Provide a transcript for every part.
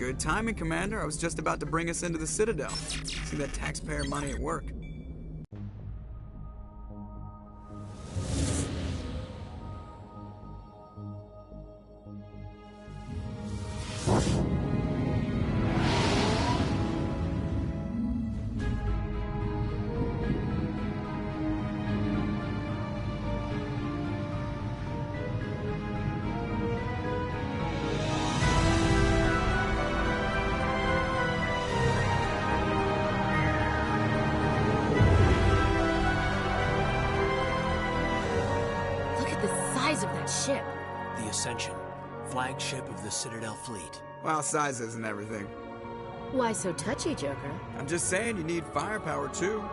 Good timing, Commander. I was just about to bring us into the Citadel. See that taxpayer money at work. Of that ship. The Ascension, flagship of the Citadel fleet. Well, size isn't everything. Why so touchy, Joker? I'm just saying you need firepower, too.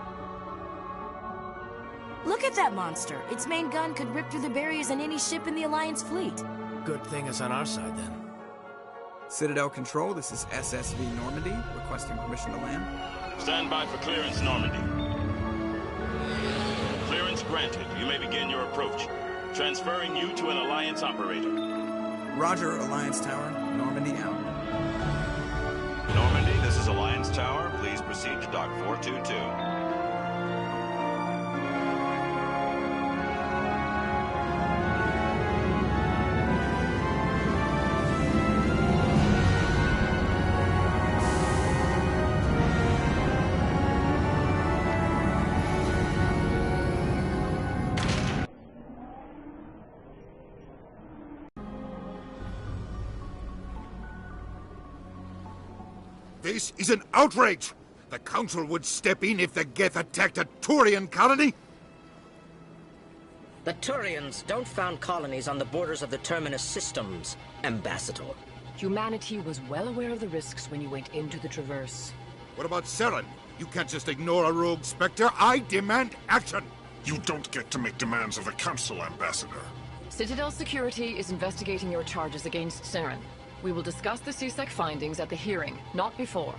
Look at that monster. Its main gun could rip through the barriers in any ship in the Alliance fleet. Good thing it's on our side, then. Citadel Control, this is SSV Normandy, requesting permission to land. Stand by for clearance, Normandy. Clearance granted. You may begin your approach. Transferring you to an Alliance operator. Roger, Alliance Tower. Normandy out. Normandy, this is Alliance Tower. Please proceed to Dock 422. This is an outrage! The Council would step in if the Geth attacked a Turian colony? The Turians don't found colonies on the borders of the Terminus systems, Ambassador. Humanity was well aware of the risks when you went into the Traverse. What about Saren? You can't just ignore a rogue Spectre. I demand action! You don't get to make demands of the Council, Ambassador. Citadel Security is investigating your charges against Saren. We will discuss the CSEC findings at the hearing, not before.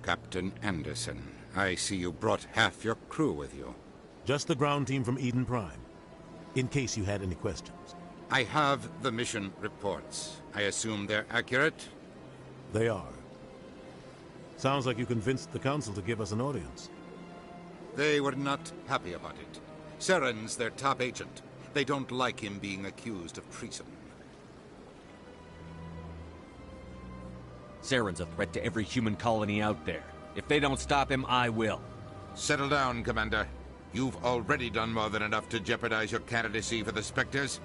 Captain Anderson, I see you brought half your crew with you. Just the ground team from Eden Prime, in case you had any questions. I have the mission reports. I assume they're accurate? They are. Sounds like you convinced the Council to give us an audience. They were not happy about it. Saren's their top agent. They don't like him being accused of treason. Saren's a threat to every human colony out there. If they don't stop him, I will. Settle down, Commander. You've already done more than enough to jeopardize your candidacy for the Spectres.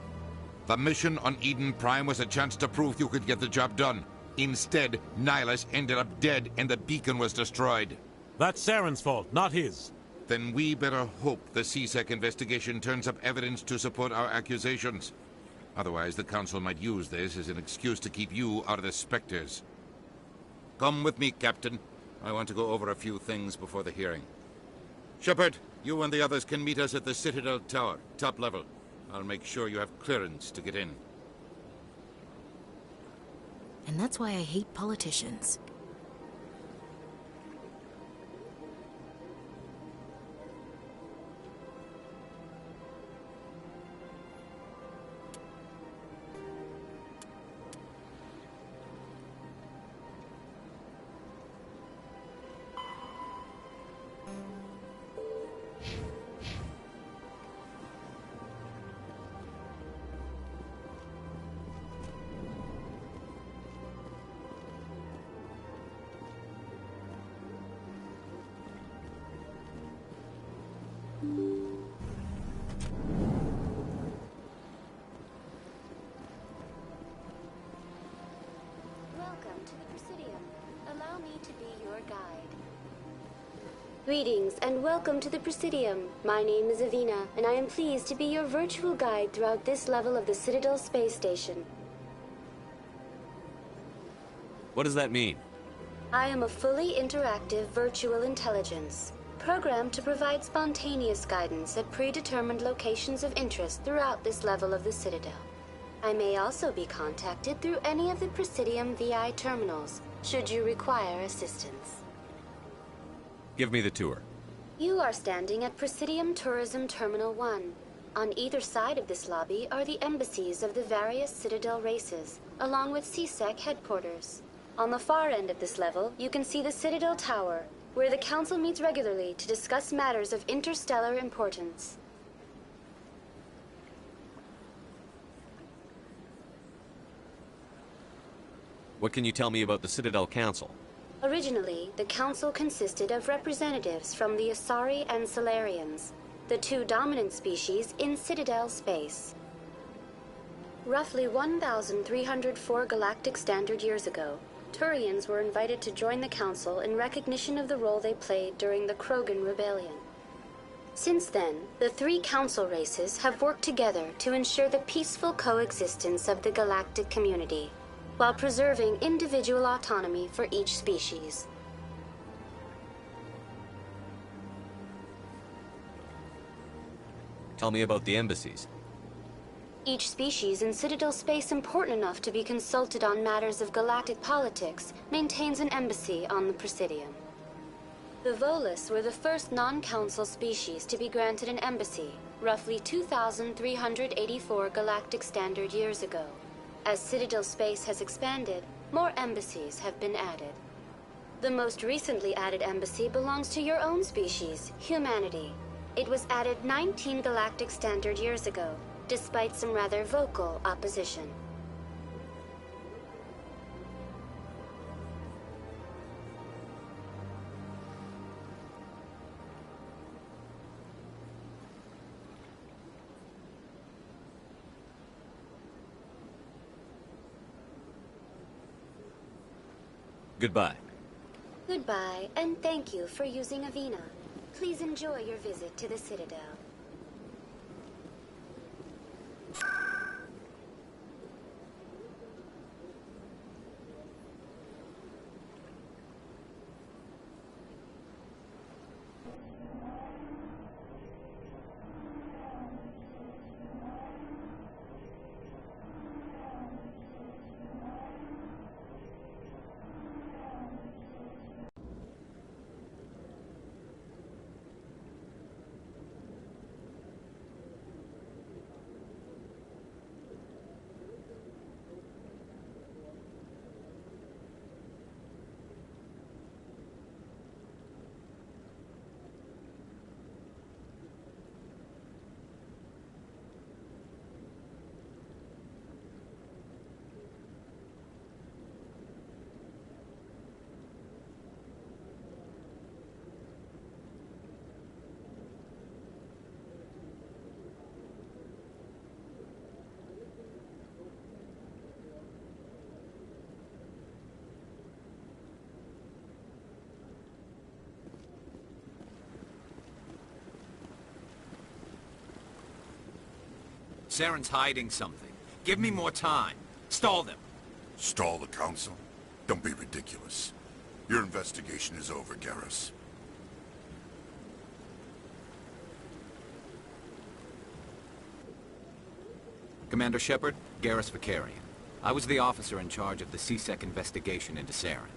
The mission on Eden Prime was a chance to prove you could get the job done. Instead, Nihilus ended up dead and the beacon was destroyed. That's Saren's fault, not his. Then we better hope the CSEC investigation turns up evidence to support our accusations. Otherwise, the Council might use this as an excuse to keep you out of the Spectres. Come with me, Captain. I want to go over a few things before the hearing. Shepard, you and the others can meet us at the Citadel Tower, top level. I'll make sure you have clearance to get in. And that's why I hate politicians. Welcome to the Presidium. Allow me to be your guide. Greetings and welcome to the Presidium. My name is Avina, and I am pleased to be your virtual guide throughout this level of the Citadel Space Station. What does that mean? I am a fully interactive virtual intelligence, programmed to provide spontaneous guidance at predetermined locations of interest throughout this level of the Citadel. I may also be contacted through any of the Presidium VI terminals, should you require assistance. Give me the tour. You are standing at Presidium Tourism Terminal 1. On either side of this lobby are the embassies of the various Citadel races, along with C-Sec headquarters. On the far end of this level, you can see the Citadel Tower, where the Council meets regularly to discuss matters of interstellar importance. What can you tell me about the Citadel Council? Originally, the Council consisted of representatives from the Asari and Solarians, the two dominant species in Citadel space. Roughly 1,304 galactic standard years ago, Turians were invited to join the Council in recognition of the role they played during the Krogan Rebellion. Since then, the three Council races have worked together to ensure the peaceful coexistence of the galactic community, while preserving individual autonomy for each species. Tell me about the embassies. Each species in Citadel space important enough to be consulted on matters of galactic politics maintains an embassy on the Presidium. The Volus were the first non-council species to be granted an embassy, roughly 2,384 galactic standard years ago. As Citadel space has expanded, more embassies have been added. The most recently added embassy belongs to your own species, humanity. It was added 19 galactic standard years ago, despite some rather vocal opposition. Goodbye. Goodbye, and thank you for using Avina. Please enjoy your visit to the Citadel. Saren's hiding something. Give me more time. Stall them. Stall the Council? Don't be ridiculous. Your investigation is over, Garrus. Commander Shepard, Garrus Vakarian. I was the officer in charge of the C-Sec investigation into Saren.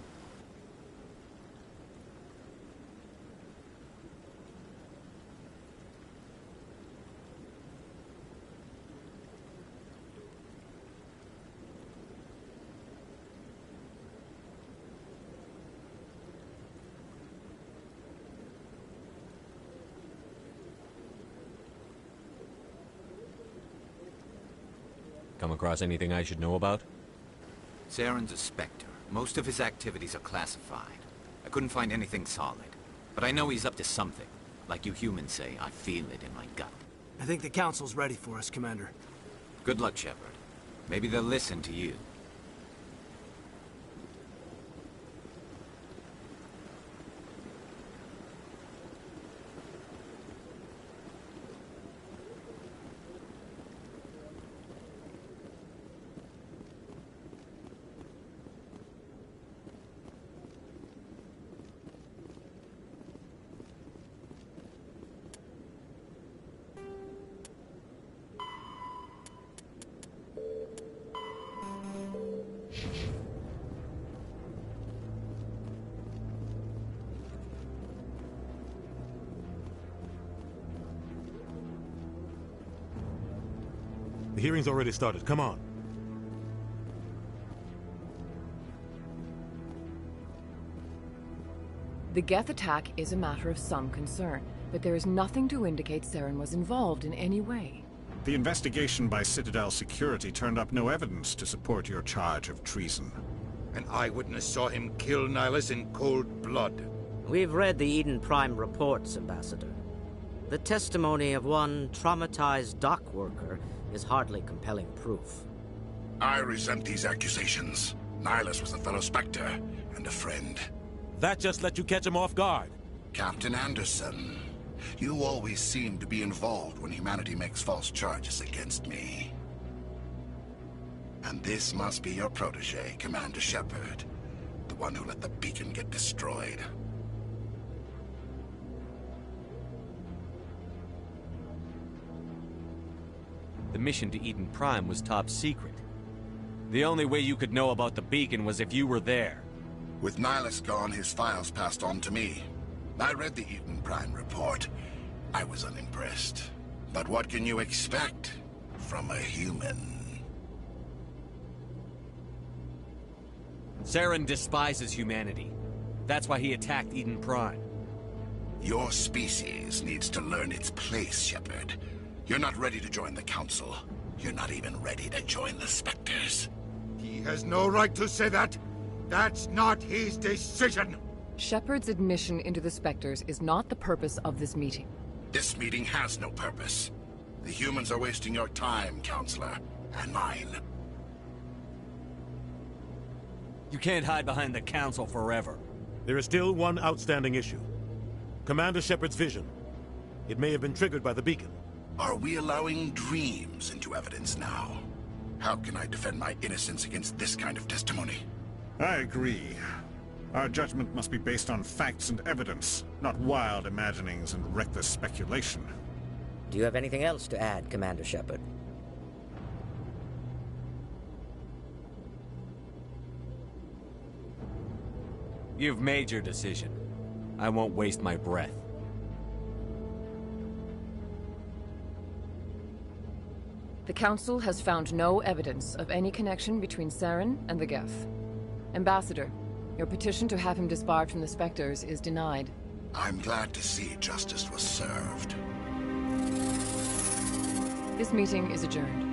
Come across anything I should know about? Saren's a Spectre. Most of his activities are classified. I couldn't find anything solid. But I know he's up to something. Like you humans say, I feel it in my gut. I think the Council's ready for us, Commander. Good luck, Shepard. Maybe they'll listen to you. hearing's already started. Come on. The Geth attack is a matter of some concern, but there is nothing to indicate Saren was involved in any way. The investigation by Citadel Security turned up no evidence to support your charge of treason. An eyewitness saw him kill Nihilus in cold blood. We've read the Eden Prime reports, Ambassador. The testimony of one traumatized dock worker is hardly compelling proof. I resent these accusations. Nihilus was a fellow Spectre and a friend. That just let you catch him off guard. Captain Anderson, you always seem to be involved when humanity makes false charges against me. And this must be your protege, Commander Shepard. The one who let the beacon get destroyed. The mission to Eden Prime was top secret. The only way you could know about the beacon was if you were there. With Nihilus gone, his files passed on to me. I read the Eden Prime report. I was unimpressed. But what can you expect from a human? Saren despises humanity. That's why he attacked Eden Prime. Your species needs to learn its place, Shepard. You're not ready to join the Council. You're not even ready to join the Spectres. He has no right to say that. That's not his decision. Shepard's admission into the Spectres is not the purpose of this meeting. This meeting has no purpose. The humans are wasting your time, Counselor, and mine. You can't hide behind the Council forever. There is still one outstanding issue. Commander Shepard's vision. It may have been triggered by the beacon. Are we allowing dreams into evidence now? How can I defend my innocence against this kind of testimony? I agree. Our judgment must be based on facts and evidence, not wild imaginings and reckless speculation. Do you have anything else to add, Commander Shepard? You've made your decision. I won't waste my breath. The Council has found no evidence of any connection between Saren and the Geth. Ambassador, your petition to have him disbarred from the Spectres is denied. I'm glad to see justice was served. This meeting is adjourned.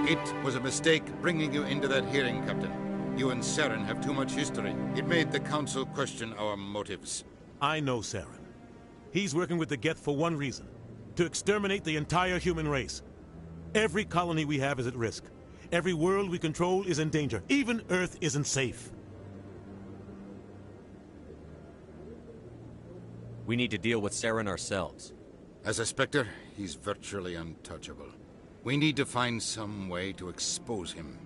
It was a mistake bringing you into that hearing, Captain. You and Saren have too much history. It made the Council question our motives. I know Saren. He's working with the Geth for one reason. To exterminate the entire human race. Every colony we have is at risk. Every world we control is in danger. Even Earth isn't safe. We need to deal with Saren ourselves. As a Spectre, he's virtually untouchable. We need to find some way to expose him.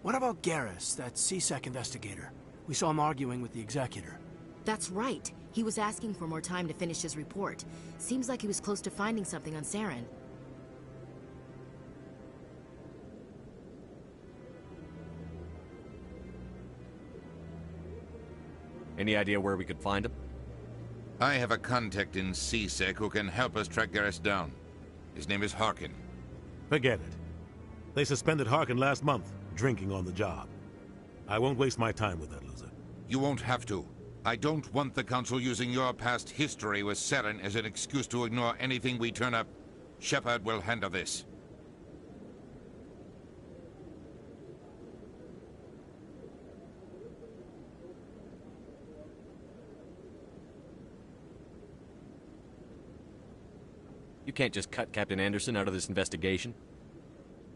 What about Garrus, that C-Sec investigator? We saw him arguing with the Executor. That's right. He was asking for more time to finish his report. Seems like he was close to finding something on Saren. Any idea where we could find him? I have a contact in C-Sec who can help us track Garrus down. His name is Harkin. Forget it. They suspended Harkin last month, drinking on the job. I won't waste my time with that loser. You won't have to. I don't want the Council using your past history with Saren as an excuse to ignore anything we turn up. Shepard will handle this. You can't just cut Captain Anderson out of this investigation.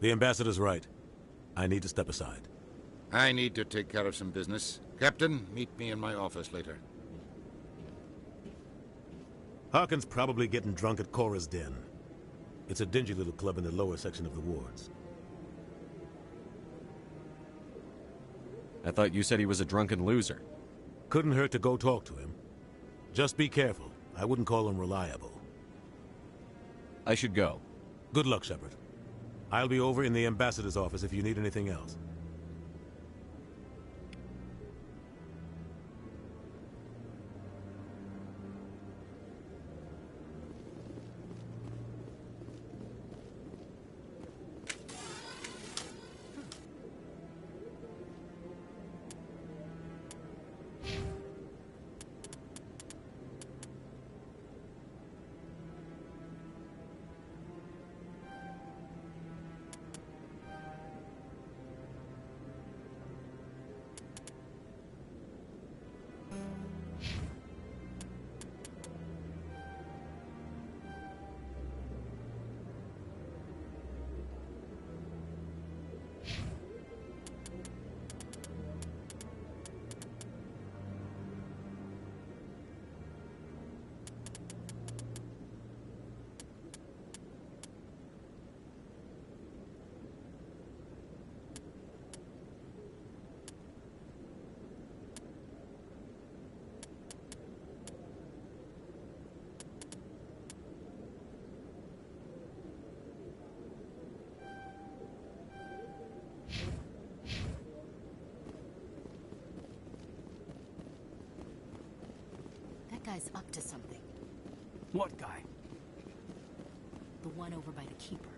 The Ambassador's right. I need to step aside. I need to take care of some business. Captain, meet me in my office later. Harkin's probably getting drunk at Cora's Den. It's a dingy little club in the lower section of the wards. I thought you said he was a drunken loser. Couldn't hurt to go talk to him. Just be careful. I wouldn't call him reliable. I should go. Good luck, Shepard. I'll be over in the ambassador's office if you need anything else. Guy's up to something. What guy? The one over by the Keeper.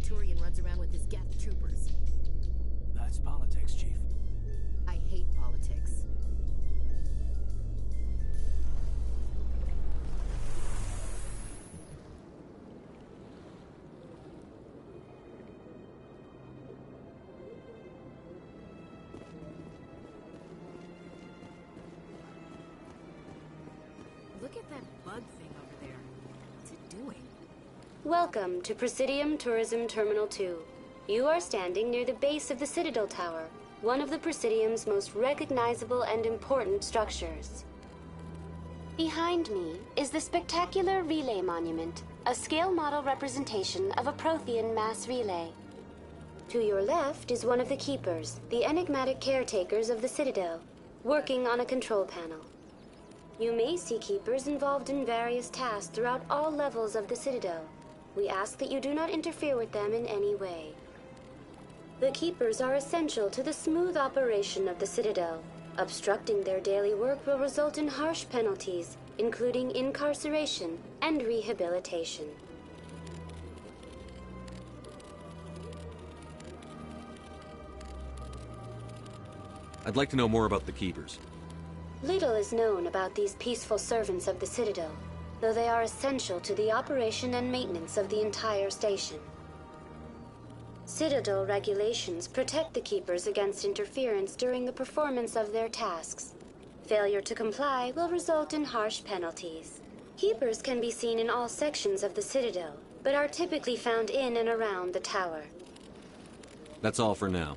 Turian runs around with his Geth troopers. That's politics, Chief. I hate politics. Look at that bug thing over there. What's it doing? Welcome to Presidium Tourism Terminal 2. You are standing near the base of the Citadel Tower, one of the Presidium's most recognizable and important structures. Behind me is the spectacular Relay Monument, a scale model representation of a Prothean mass relay. To your left is one of the Keepers, the enigmatic caretakers of the Citadel, working on a control panel. You may see Keepers involved in various tasks throughout all levels of the Citadel. We ask that you do not interfere with them in any way. The Keepers are essential to the smooth operation of the Citadel. Obstructing their daily work will result in harsh penalties, including incarceration and rehabilitation. I'd like to know more about the Keepers. Little is known about these peaceful servants of the Citadel, though they are essential to the operation and maintenance of the entire station. Citadel regulations protect the Keepers against interference during the performance of their tasks. Failure to comply will result in harsh penalties. Keepers can be seen in all sections of the Citadel, but are typically found in and around the tower. That's all for now.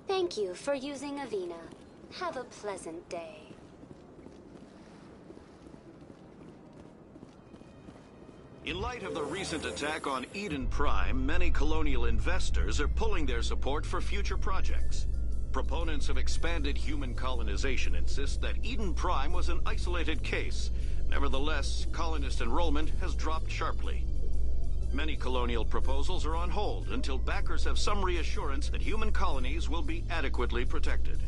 Thank you for using Avina. Have a pleasant day. In light of the recent attack on Eden Prime, many colonial investors are pulling their support for future projects. Proponents of expanded human colonization insist that Eden Prime was an isolated case. Nevertheless, colonist enrollment has dropped sharply. Many colonial proposals are on hold until backers have some reassurance that human colonies will be adequately protected.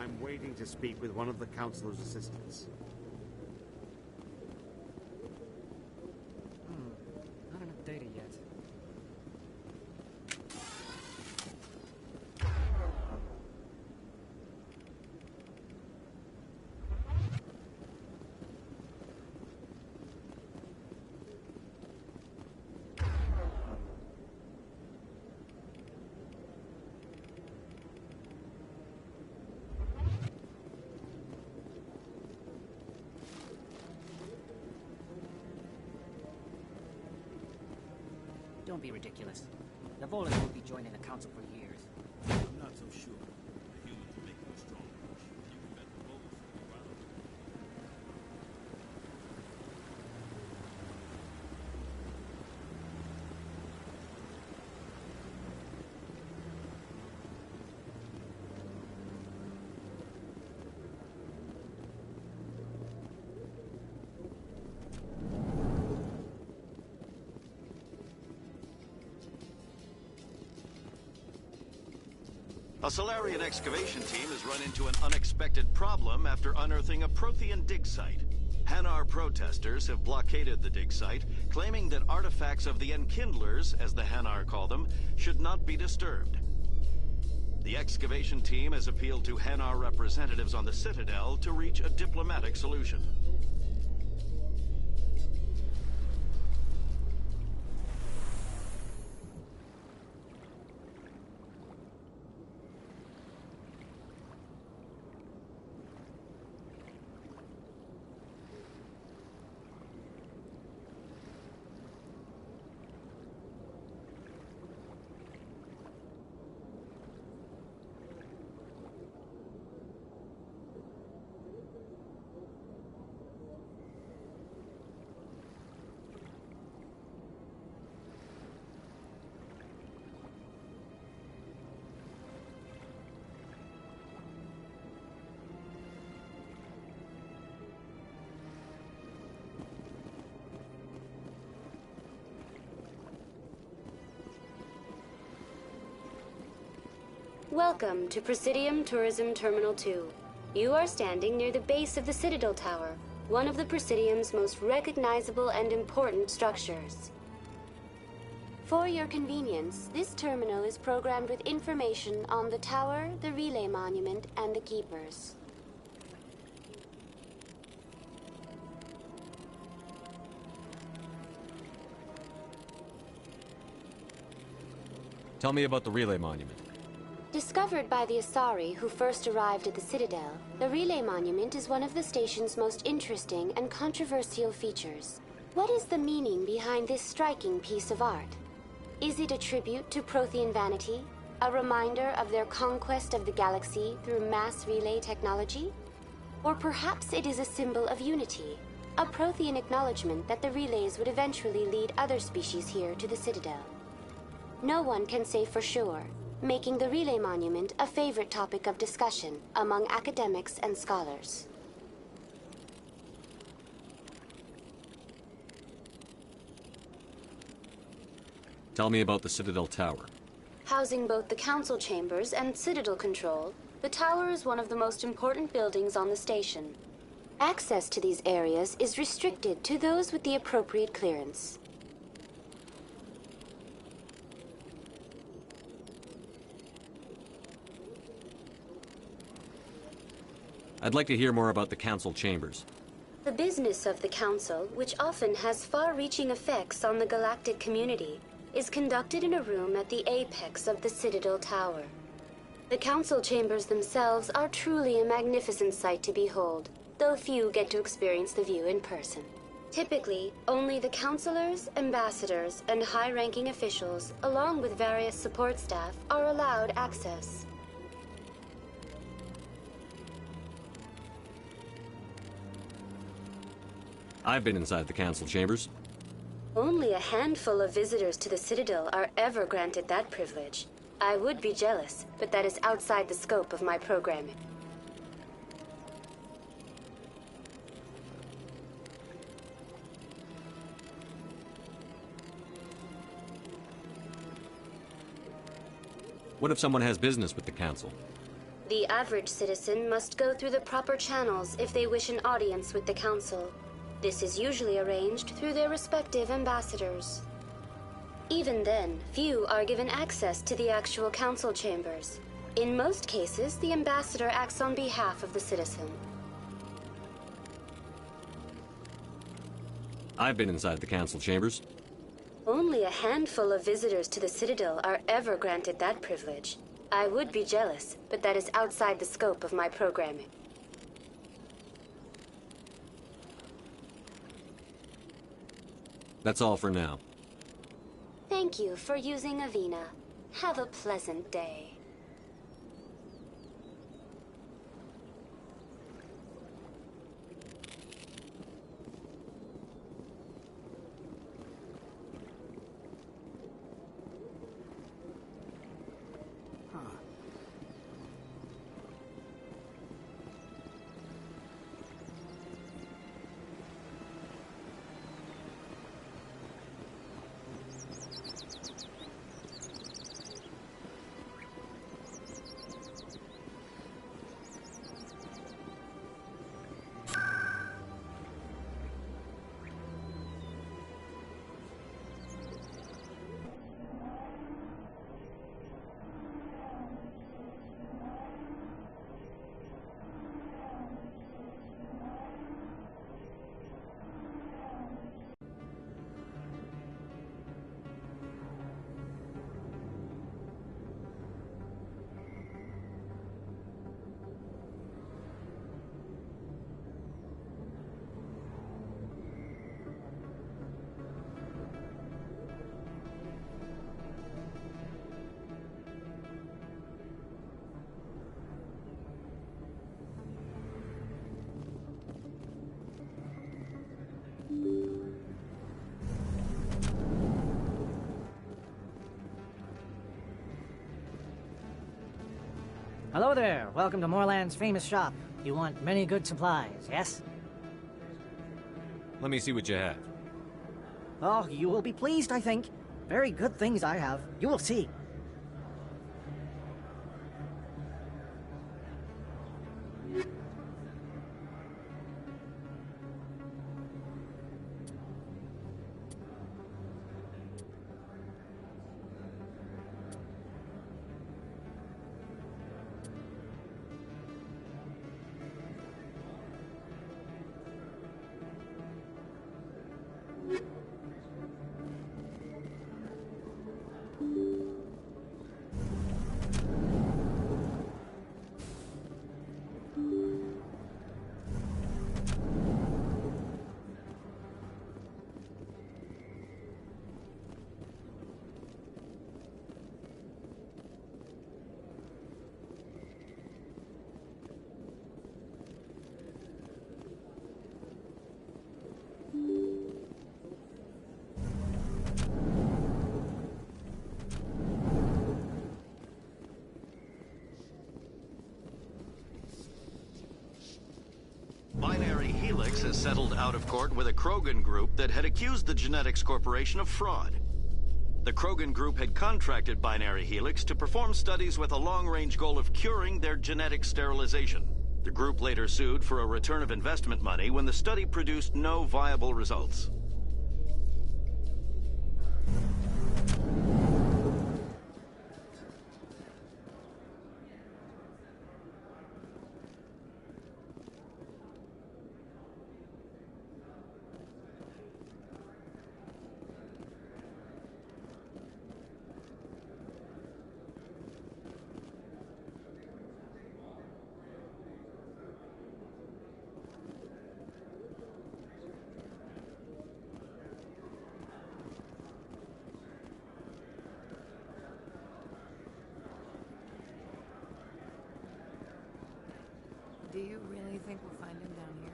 I'm waiting to speak with one of the Councilor's assistants. Not enough data yet. Don't be ridiculous. The Volans won't be joining the Council for years. I'm not so sure. The humans are making a strong push. You can bet the Volans will be around. A Salarian excavation team has run into an unexpected problem after unearthing a Prothean dig site. Hanar protesters have blockaded the dig site, claiming that artifacts of the Enkindlers, as the Hanar call them, should not be disturbed. The excavation team has appealed to Hanar representatives on the Citadel to reach a diplomatic solution. Welcome to Presidium Tourism Terminal 2. You are standing near the base of the Citadel Tower, one of the Presidium's most recognizable and important structures. For your convenience, this terminal is programmed with information on the tower, the relay monument, and the keepers. Tell me about the relay monument. Discovered by the Asari who first arrived at the Citadel, the Relay Monument is one of the station's most interesting and controversial features. What is the meaning behind this striking piece of art? Is it a tribute to Prothean vanity? A reminder of their conquest of the galaxy through mass relay technology? Or perhaps it is a symbol of unity, a Prothean acknowledgement that the relays would eventually lead other species here to the Citadel. No one can say for sure, making the Relay Monument a favorite topic of discussion among academics and scholars. Tell me about the Citadel Tower. Housing both the Council chambers and Citadel Control, the tower is one of the most important buildings on the station. Access to these areas is restricted to those with the appropriate clearance. I'd like to hear more about the Council chambers. The business of the Council, which often has far-reaching effects on the galactic community, is conducted in a room at the apex of the Citadel Tower. The Council chambers themselves are truly a magnificent sight to behold, though few get to experience the view in person. Typically, only the Councilors, Ambassadors, and high-ranking officials, along with various support staff, are allowed access. I've been inside the Council chambers. Only a handful of visitors to the Citadel are ever granted that privilege. I would be jealous, but that is outside the scope of my programming. What if someone has business with the Council? The average citizen must go through the proper channels if they wish an audience with the Council. This is usually arranged through their respective ambassadors. Even then, few are given access to the actual Council chambers. In most cases, the ambassador acts on behalf of the citizen. I've been inside the Council chambers. Only a handful of visitors to the Citadel are ever granted that privilege. I would be jealous, but that is outside the scope of my programming. That's all for now. Thank you for using Avina. Have a pleasant day. Hello there. Welcome to Morland's famous shop. You want many good supplies, yes? Let me see what you have. Oh, you will be pleased, I think. Very good things I have. You will see. Binary Helix has settled out of court with a Krogan group that had accused the Genetics Corporation of fraud. The Krogan group had contracted Binary Helix to perform studies with a long-range goal of curing their genetic sterilization. The group later sued for a return of investment money when the study produced no viable results. Do you really think we'll find him down here?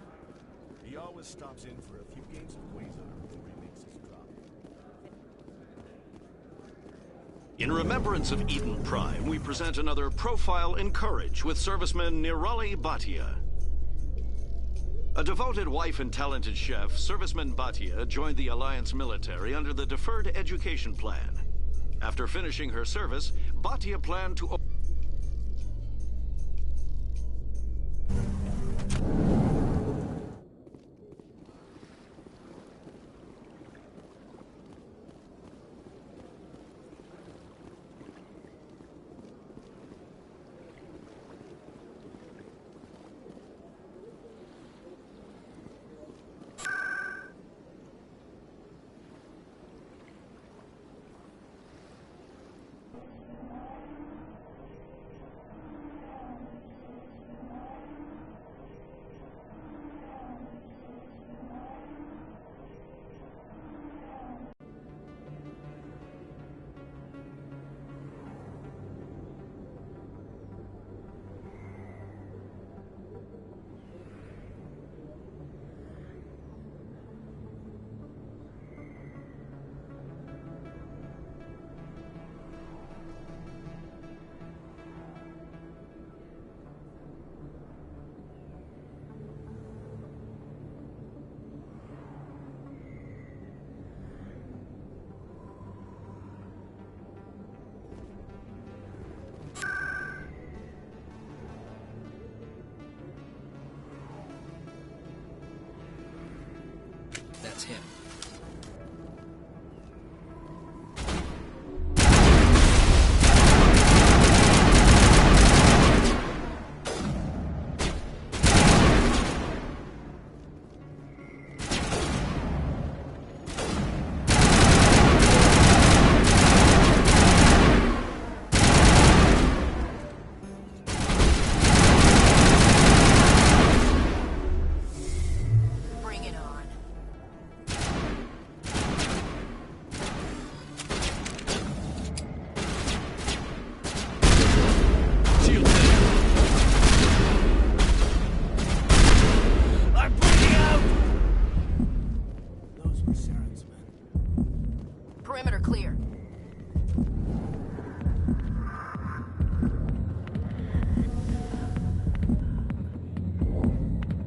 He always stops in for a few games of Quasar before he makes his drop. In remembrance of Eden Prime, we present another Profile in Courage with serviceman Nirali Bhatia. A devoted wife and talented chef, Serviceman Bhatia joined the Alliance military under the Deferred Education Plan. After finishing her service, Bhatia planned to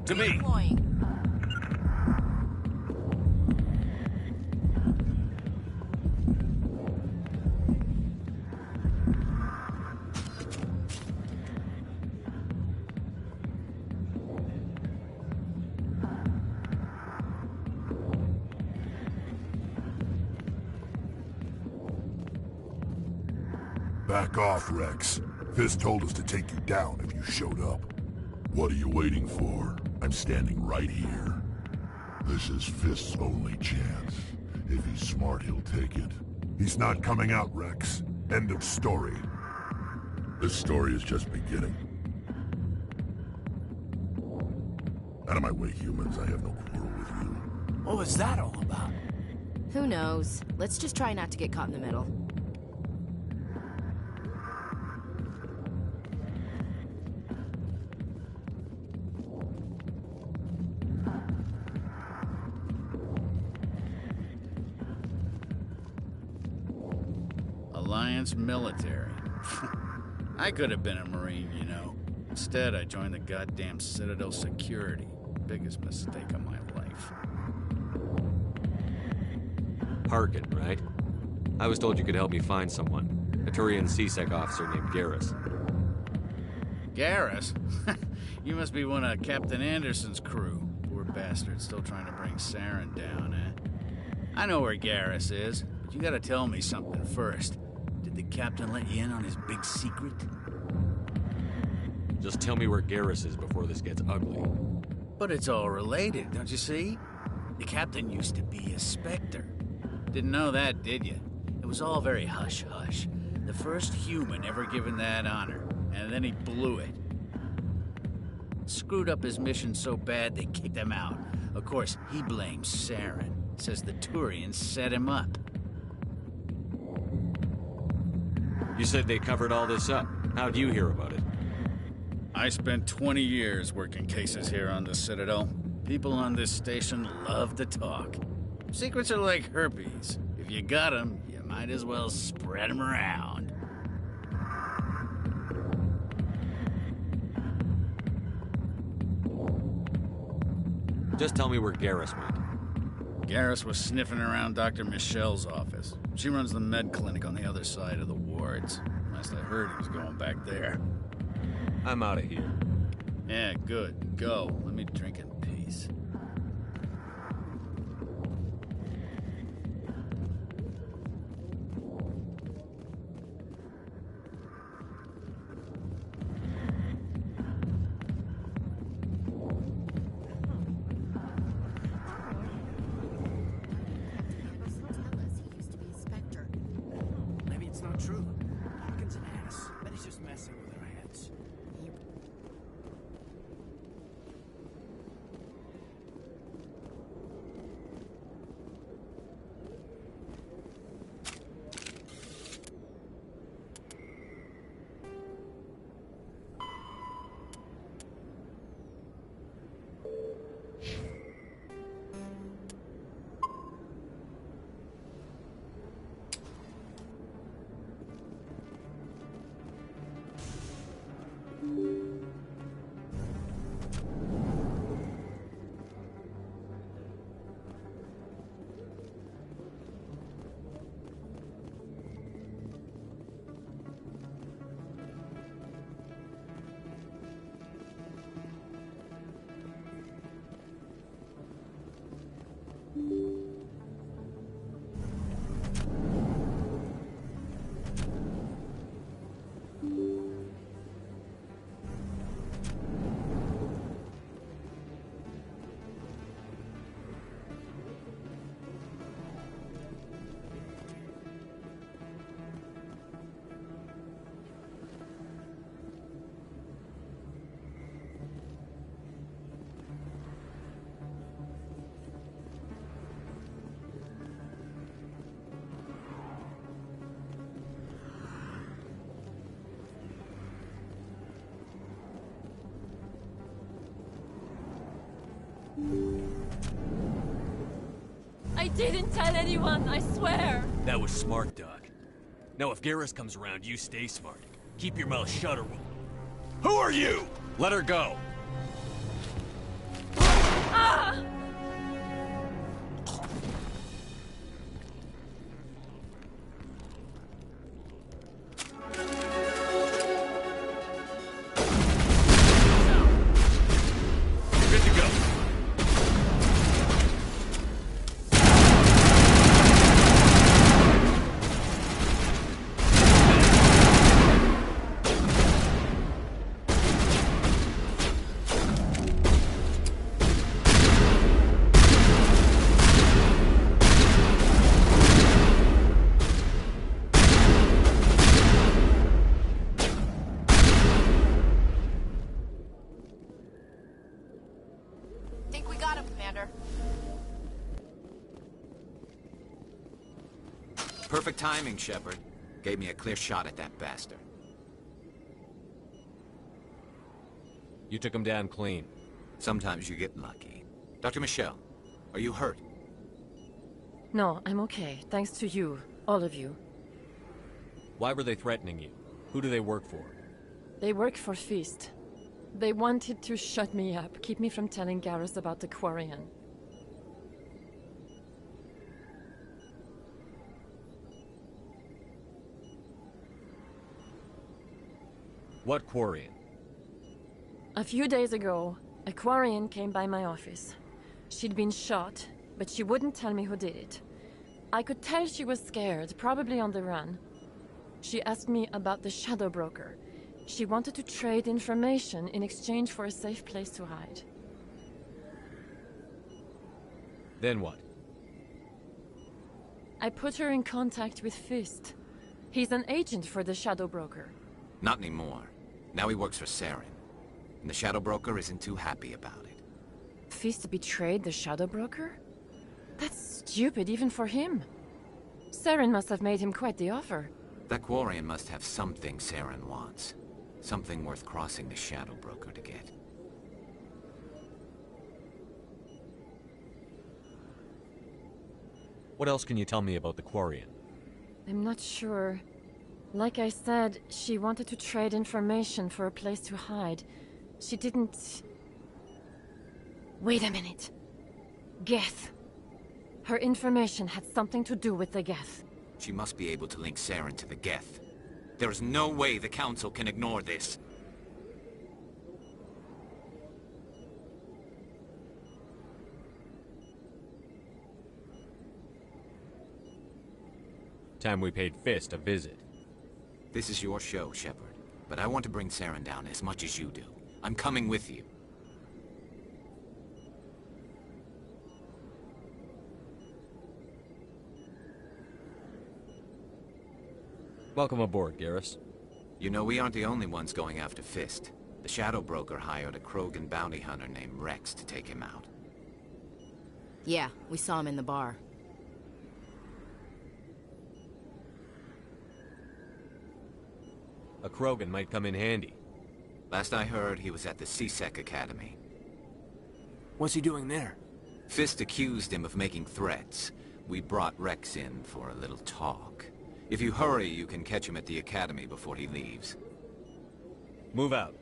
To me! Back off, Rex. Fisk told us to take you down if you showed up. What are you waiting for? I'm standing right here. This is Fisk's only chance. If he's smart, he'll take it. He's not coming out, Rex. End of story. This story is just beginning. Out of my way, humans. I have no quarrel with you. What was that all about? Who knows? Let's just try not to get caught in the middle. Alliance military. I could have been a Marine, you know. Instead, I joined the goddamn Citadel security. Biggest mistake of my life. Harkin, right? I was told you could help me find someone. A Turian C-Sec officer named Garrus. Garrus? You must be one of Captain Anderson's crew. Poor bastard still trying to bring Saren down, eh? I know where Garrus is, but you gotta tell me something first. Did the captain let you in on his big secret? Just tell me where Garrus is before this gets ugly. But it's all related, don't you see? The captain used to be a Spectre. Didn't know that, did you? It was all very hush-hush. The first human ever given that honor, and then he blew it. Screwed up his mission so bad they kicked him out. Of course, he blames Saren. Says the Turians set him up. You said they covered all this up. How'd you hear about it? I spent 20 years working cases here on the Citadel. People on this station love to talk. Secrets are like herpes. If you got them, you might as well spread them around. Just tell me where Garrus went. Garrus was sniffing around Dr. Michelle's office. She runs the med clinic on the other side of the wards. Last I heard, he was going back there. I'm out of here. Yeah, good. Go. Let me drink in peace. Maybe it's not true. Harkin's an ass. Bet he's just messing with our heads. I didn't tell anyone, I swear! That was smart, Doc. Now if Garrus comes around, you stay smart. Keep your mouth shut or we'll... Who are you? Let her go! Think we got him, Commander. Perfect timing, Shepard. Gave me a clear shot at that bastard. You took him down clean. Sometimes you get lucky. Dr. Michelle, are you hurt? No, I'm okay. Thanks to you. All of you. Why were they threatening you? Who do they work for? They work for Feast. They wanted to shut me up, keep me from telling Garrus about the Quarian. What Quarian? A few days ago, a Quarian came by my office. She'd been shot, but she wouldn't tell me who did it. I could tell she was scared, probably on the run. She asked me about the Shadow Broker. She wanted to trade information in exchange for a safe place to hide. Then what? I put her in contact with Fist. He's an agent for the Shadow Broker. Not anymore. Now he works for Saren. And the Shadow Broker isn't too happy about it. Fist betrayed the Shadow Broker? That's stupid even for him. Saren must have made him quite the offer. That Quarian must have something Saren wants. Something worth crossing the Shadow Broker to get. What else can you tell me about the Quarian? I'm not sure. Like I said, she wanted to trade information for a place to hide. She didn't... Wait a minute. Geth. Her information had something to do with the Geth. She must be able to link Saren to the Geth. There is no way the Council can ignore this. Time we paid Fist a visit. This is your show, Shepard. But I want to bring Saren down as much as you do. I'm coming with you. Welcome aboard, Garrus. You know, we aren't the only ones going after Fist. The Shadow Broker hired a Krogan bounty hunter named Rex to take him out. Yeah, we saw him in the bar. A Krogan might come in handy. Last I heard, he was at the C-Sec Academy. What's he doing there? Fist accused him of making threats. We brought Rex in for a little talk. If you hurry, you can catch him at the Academy before he leaves. Move out.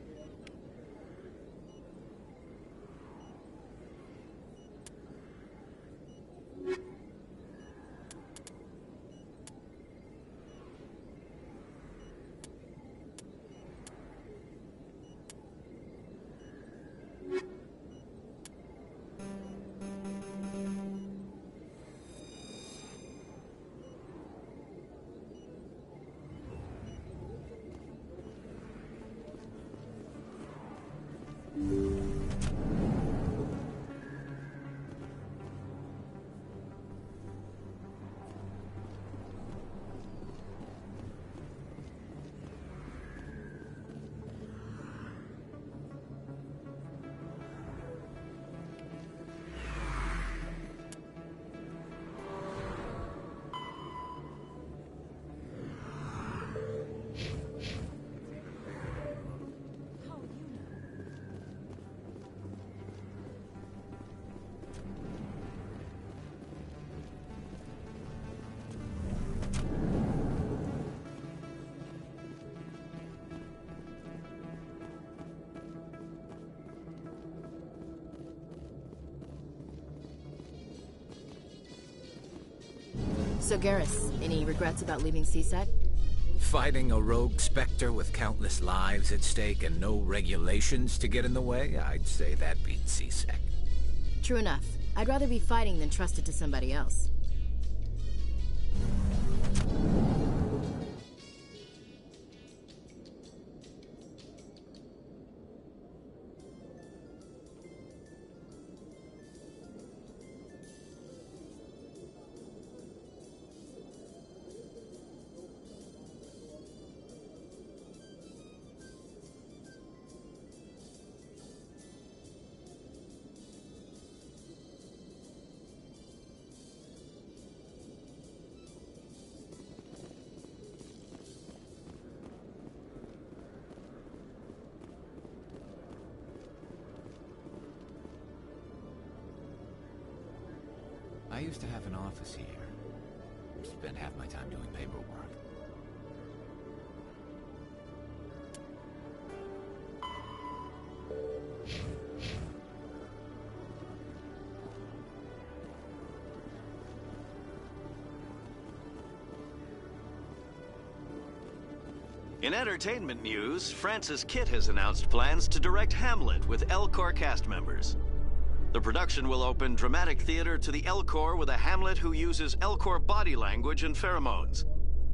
So Garrus, any regrets about leaving CSEC? Fighting a rogue Spectre with countless lives at stake and no regulations to get in the way? I'd say that beats CSEC. True enough. I'd rather be fighting than trusted to somebody else. I used to have an office here. Spent half my time doing paperwork. In entertainment news, Francis Kitt has announced plans to direct Hamlet with Elcor cast members. The production will open dramatic theater to the Elcor with a Hamlet who uses Elcor body language and pheromones.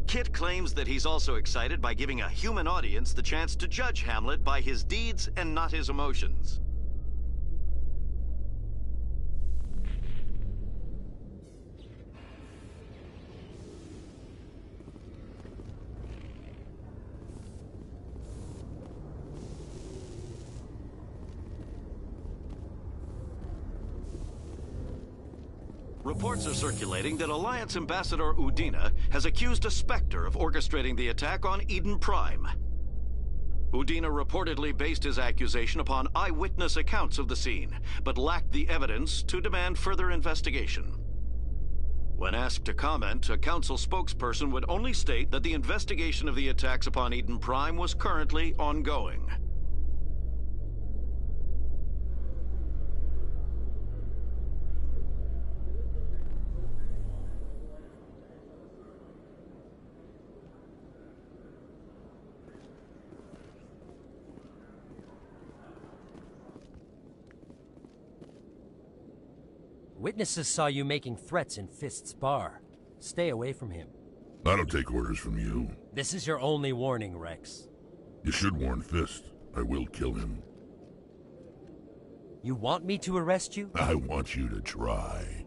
Kitt claims that he's also excited by giving a human audience the chance to judge Hamlet by his deeds and not his emotions. Reports are circulating that Alliance Ambassador Udina has accused a Spectre of orchestrating the attack on Eden Prime. Udina reportedly based his accusation upon eyewitness accounts of the scene, but lacked the evidence to demand further investigation. When asked to comment, a council spokesperson would only state that the investigation of the attacks upon Eden Prime was currently ongoing. Witnesses saw you making threats in Fist's bar. Stay away from him. I don't take orders from you. This is your only warning, Rex. You should warn Fist. I will kill him. You want me to arrest you? I want you to try.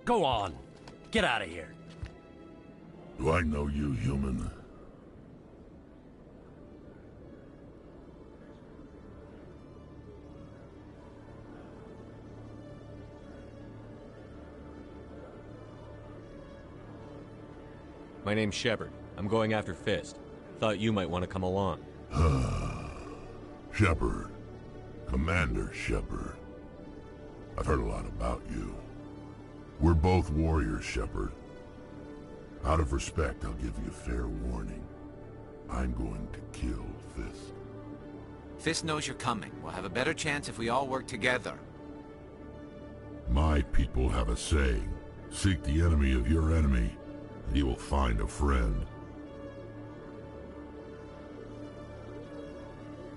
Go on. Get out of here. Do I know you, human? My name's Shepard. I'm going after Fist. Thought you might want to come along. Shepard. Commander Shepard. I've heard a lot about you. We're both warriors, Shepard. Out of respect, I'll give you a fair warning. I'm going to kill Fist. Fist knows you're coming. We'll have a better chance if we all work together. My people have a saying. Seek the enemy of your enemy, and you will find a friend.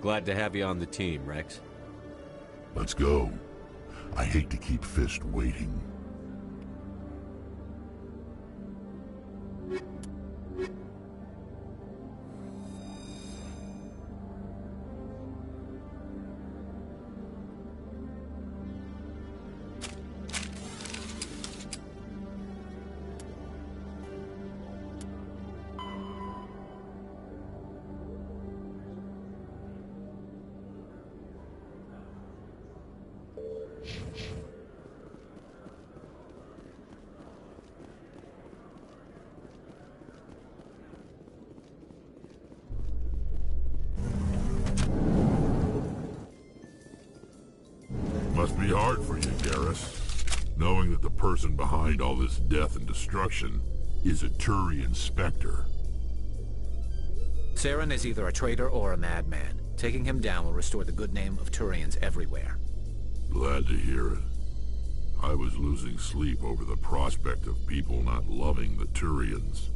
Glad to have you on the team, Rex. Let's go. I hate to keep Fist waiting. Must be hard for you, Garrus, knowing that the person behind all this death and destruction is a Turian Spectre. Saren is either a traitor or a madman. Taking him down will restore the good name of Turians everywhere. Glad to hear it. I was losing sleep over the prospect of people not loving the Turians.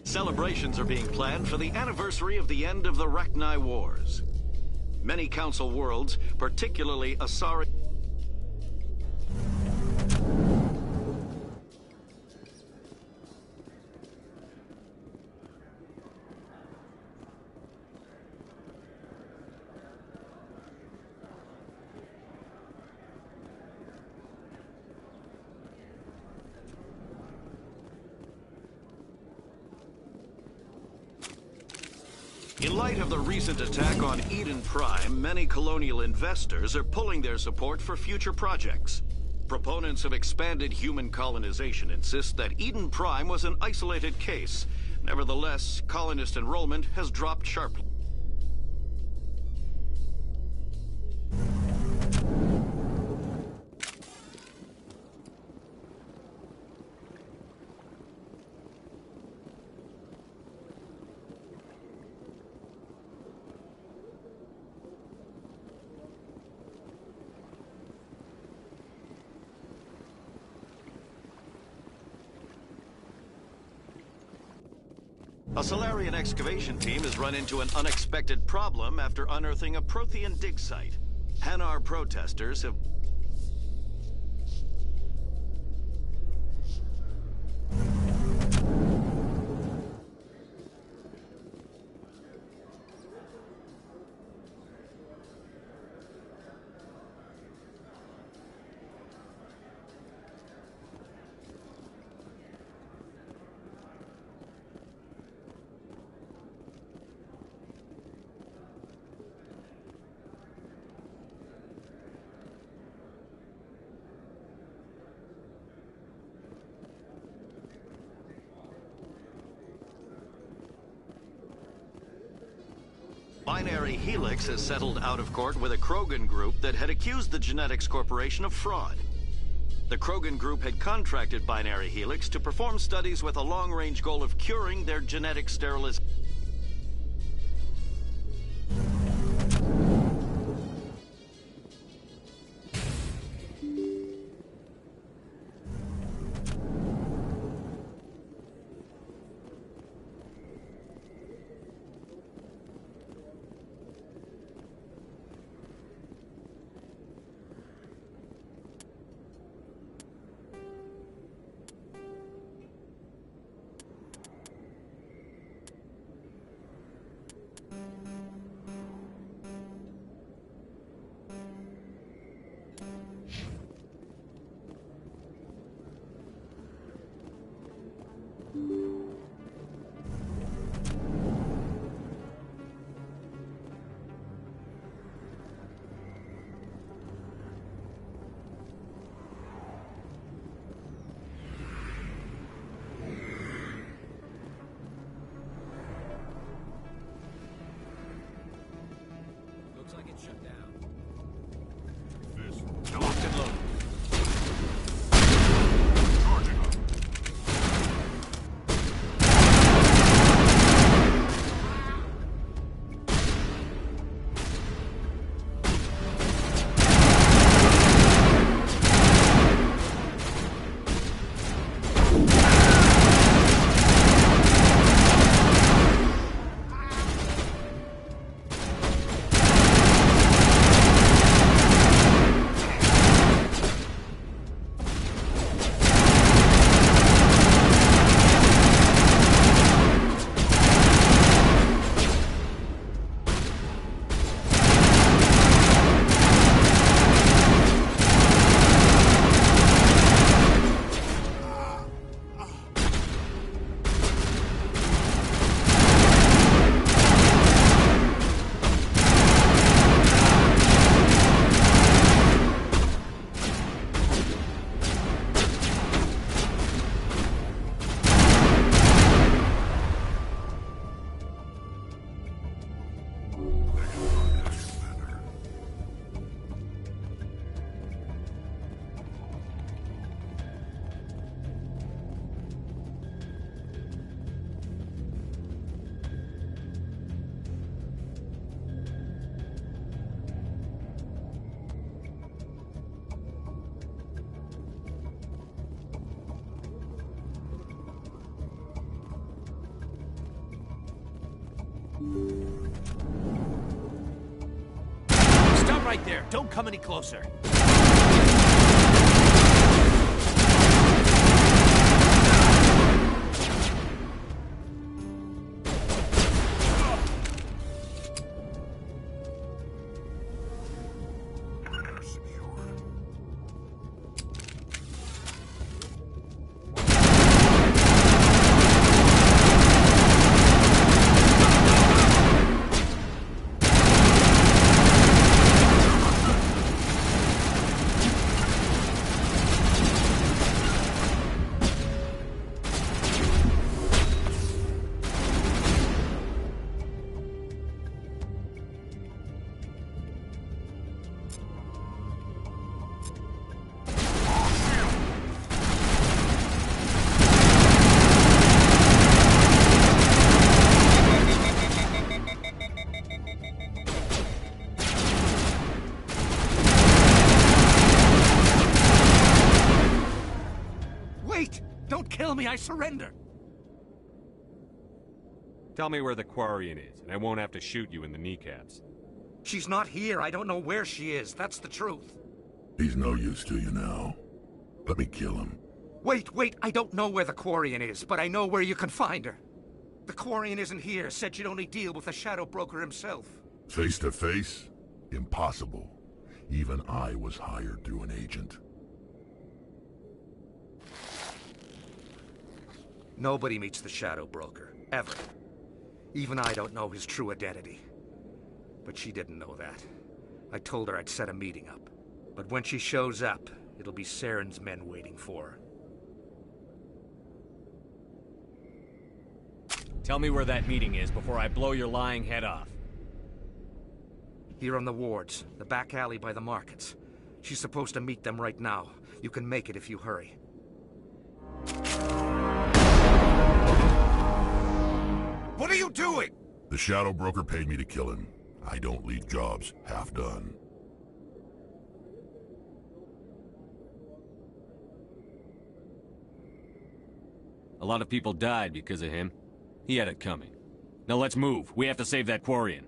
Celebrations are being planned for the anniversary of the end of the Rachni Wars. Many Council worlds, particularly Asari... In light of the recent attack on Eden Prime, many colonial investors are pulling their support for future projects. Proponents of expanded human colonization insist that Eden Prime was an isolated case. Nevertheless, colonist enrollment has dropped sharply. A Solarian excavation team has run into an unexpected problem after unearthing a Prothean dig site. Hanar protesters have... Binary Helix has settled out of court with a Krogan group that had accused the Genetics Corporation of fraud. The Krogan group had contracted Binary Helix to perform studies with a long-range goal of curing their genetic sterilization. Looks like it's shut down. Locked and loaded. Stop right there. Don't come any closer. Kill me, I surrender! Tell me where the Quarian is, and I won't have to shoot you in the kneecaps. She's not here. I don't know where she is. That's the truth. He's no use to you now. Let me kill him. Wait. I don't know where the Quarian is, but I know where you can find her. The Quarian isn't here. Said she'd only deal with the Shadow Broker himself. Face to face? Impossible. Even I was hired through an agent. Nobody meets the Shadow Broker, ever. Even I don't know his true identity. But she didn't know that. I told her I'd set a meeting up. But when she shows up, it'll be Saren's men waiting for her. Tell me where that meeting is before I blow your lying head off. Here on the wards, the back alley by the markets. She's supposed to meet them right now. You can make it if you hurry. What are you doing? The Shadow Broker paid me to kill him. I don't leave jobs half done. A lot of people died because of him. He had it coming. Now let's move. We have to save that Quarian.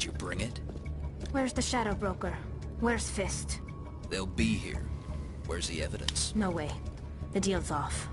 Did you bring it? Where's the Shadow Broker? Where's Fist? They'll be here. Where's the evidence? No way. The deal's off.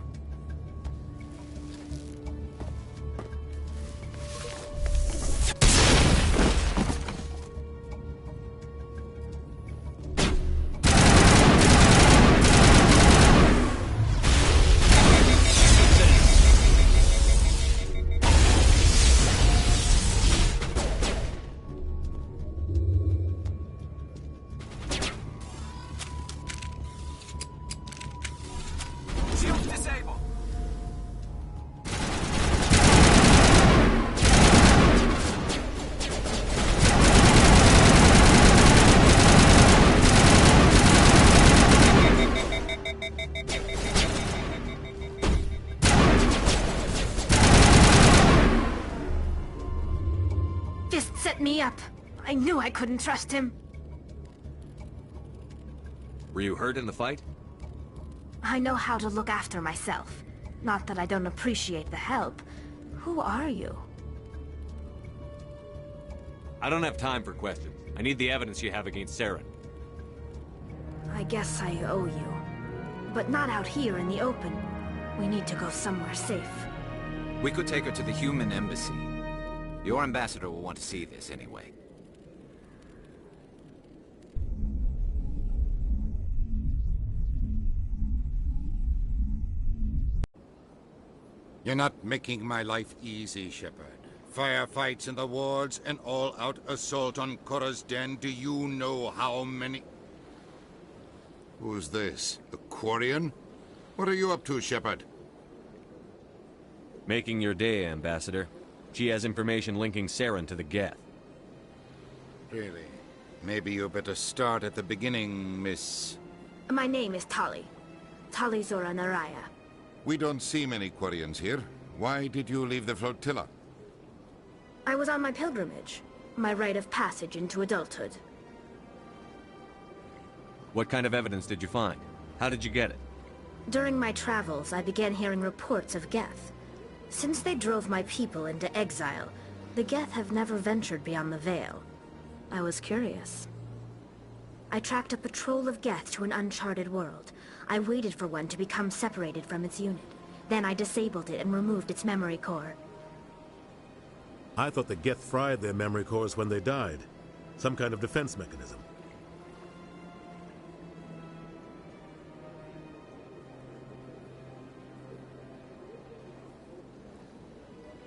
I knew I couldn't trust him. Were you hurt in the fight? I know how to look after myself. Not that I don't appreciate the help. Who are you? I don't have time for questions. I need the evidence you have against Saren. I guess I owe you. But not out here in the open. We need to go somewhere safe. We could take her to the human embassy. Your ambassador will want to see this anyway. You're not making my life easy, Shepard. Firefights in the wards, an all-out assault on Korra's den. Do you know how many... Who's this? A Quarian? What are you up to, Shepard? Making your day, Ambassador. She has information linking Saren to the Geth. Really? Maybe you better start at the beginning, Miss... My name is Tali. Tali Zora Naraya. We don't see many Quarians here. Why did you leave the flotilla? I was on my pilgrimage. My rite of passage into adulthood. What kind of evidence did you find? How did you get it? During my travels, I began hearing reports of Geth. Since they drove my people into exile, the Geth have never ventured beyond the Veil. I was curious. I tracked a patrol of Geth to an uncharted world. I waited for one to become separated from its unit. Then I disabled it and removed its memory core. I thought the Geth fried their memory cores when they died. Some kind of defense mechanism.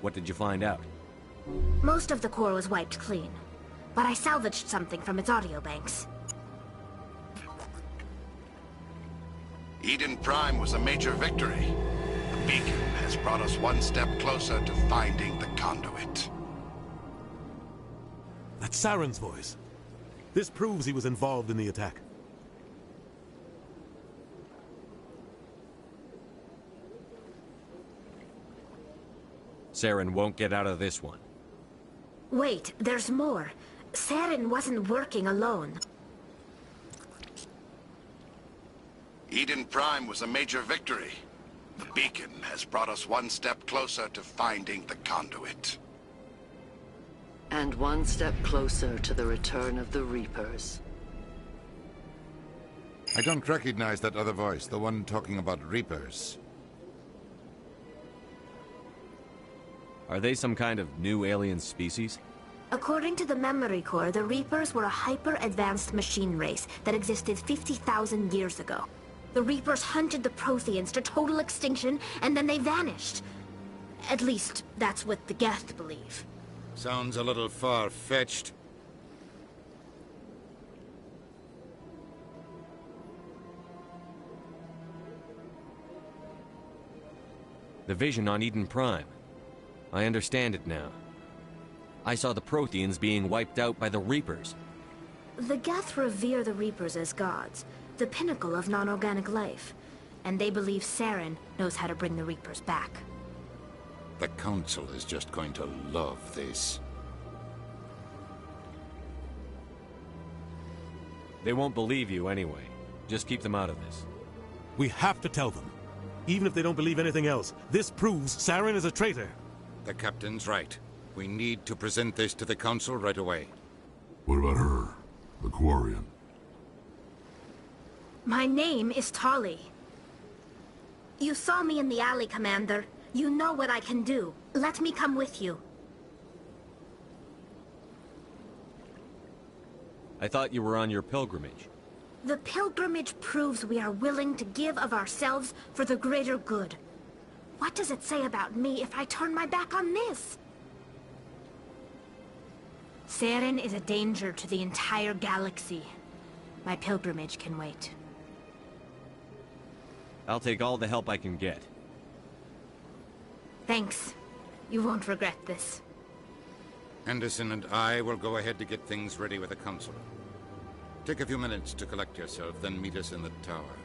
What did you find out? Most of the core was wiped clean, but I salvaged something from its audio banks. Eden Prime was a major victory. The beacon has brought us one step closer to finding the conduit. That's Saren's voice. This proves he was involved in the attack. Saren won't get out of this one. Wait, there's more. Saren wasn't working alone. Eden Prime was a major victory. The beacon has brought us one step closer to finding the conduit. And one step closer to the return of the Reapers. I don't recognize that other voice, the one talking about Reapers. Are they some kind of new alien species? According to the memory core, the Reapers were a hyper-advanced machine race that existed 50,000 years ago. The Reapers hunted the Protheans to total extinction, and then they vanished. At least, that's what the Geth believe. Sounds a little far-fetched. The vision on Eden Prime. I understand it now. I saw the Protheans being wiped out by the Reapers. The Geth revere the Reapers as gods, the pinnacle of non-organic life. And they believe Saren knows how to bring the Reapers back. The Council is just going to love this. They won't believe you anyway. Just keep them out of this. We have to tell them. Even if they don't believe anything else, this proves Saren is a traitor. The Captain's right. We need to present this to the Council right away. What about her? The Quarian? My name is Tali. You saw me in the alley, Commander. You know what I can do. Let me come with you. I thought you were on your pilgrimage. The pilgrimage proves we are willing to give of ourselves for the greater good. What does it say about me if I turn my back on this? Saren is a danger to the entire galaxy. My pilgrimage can wait. I'll take all the help I can get. Thanks. You won't regret this. Anderson and I will go ahead to get things ready with the Council. Take a few minutes to collect yourself, then meet us in the tower.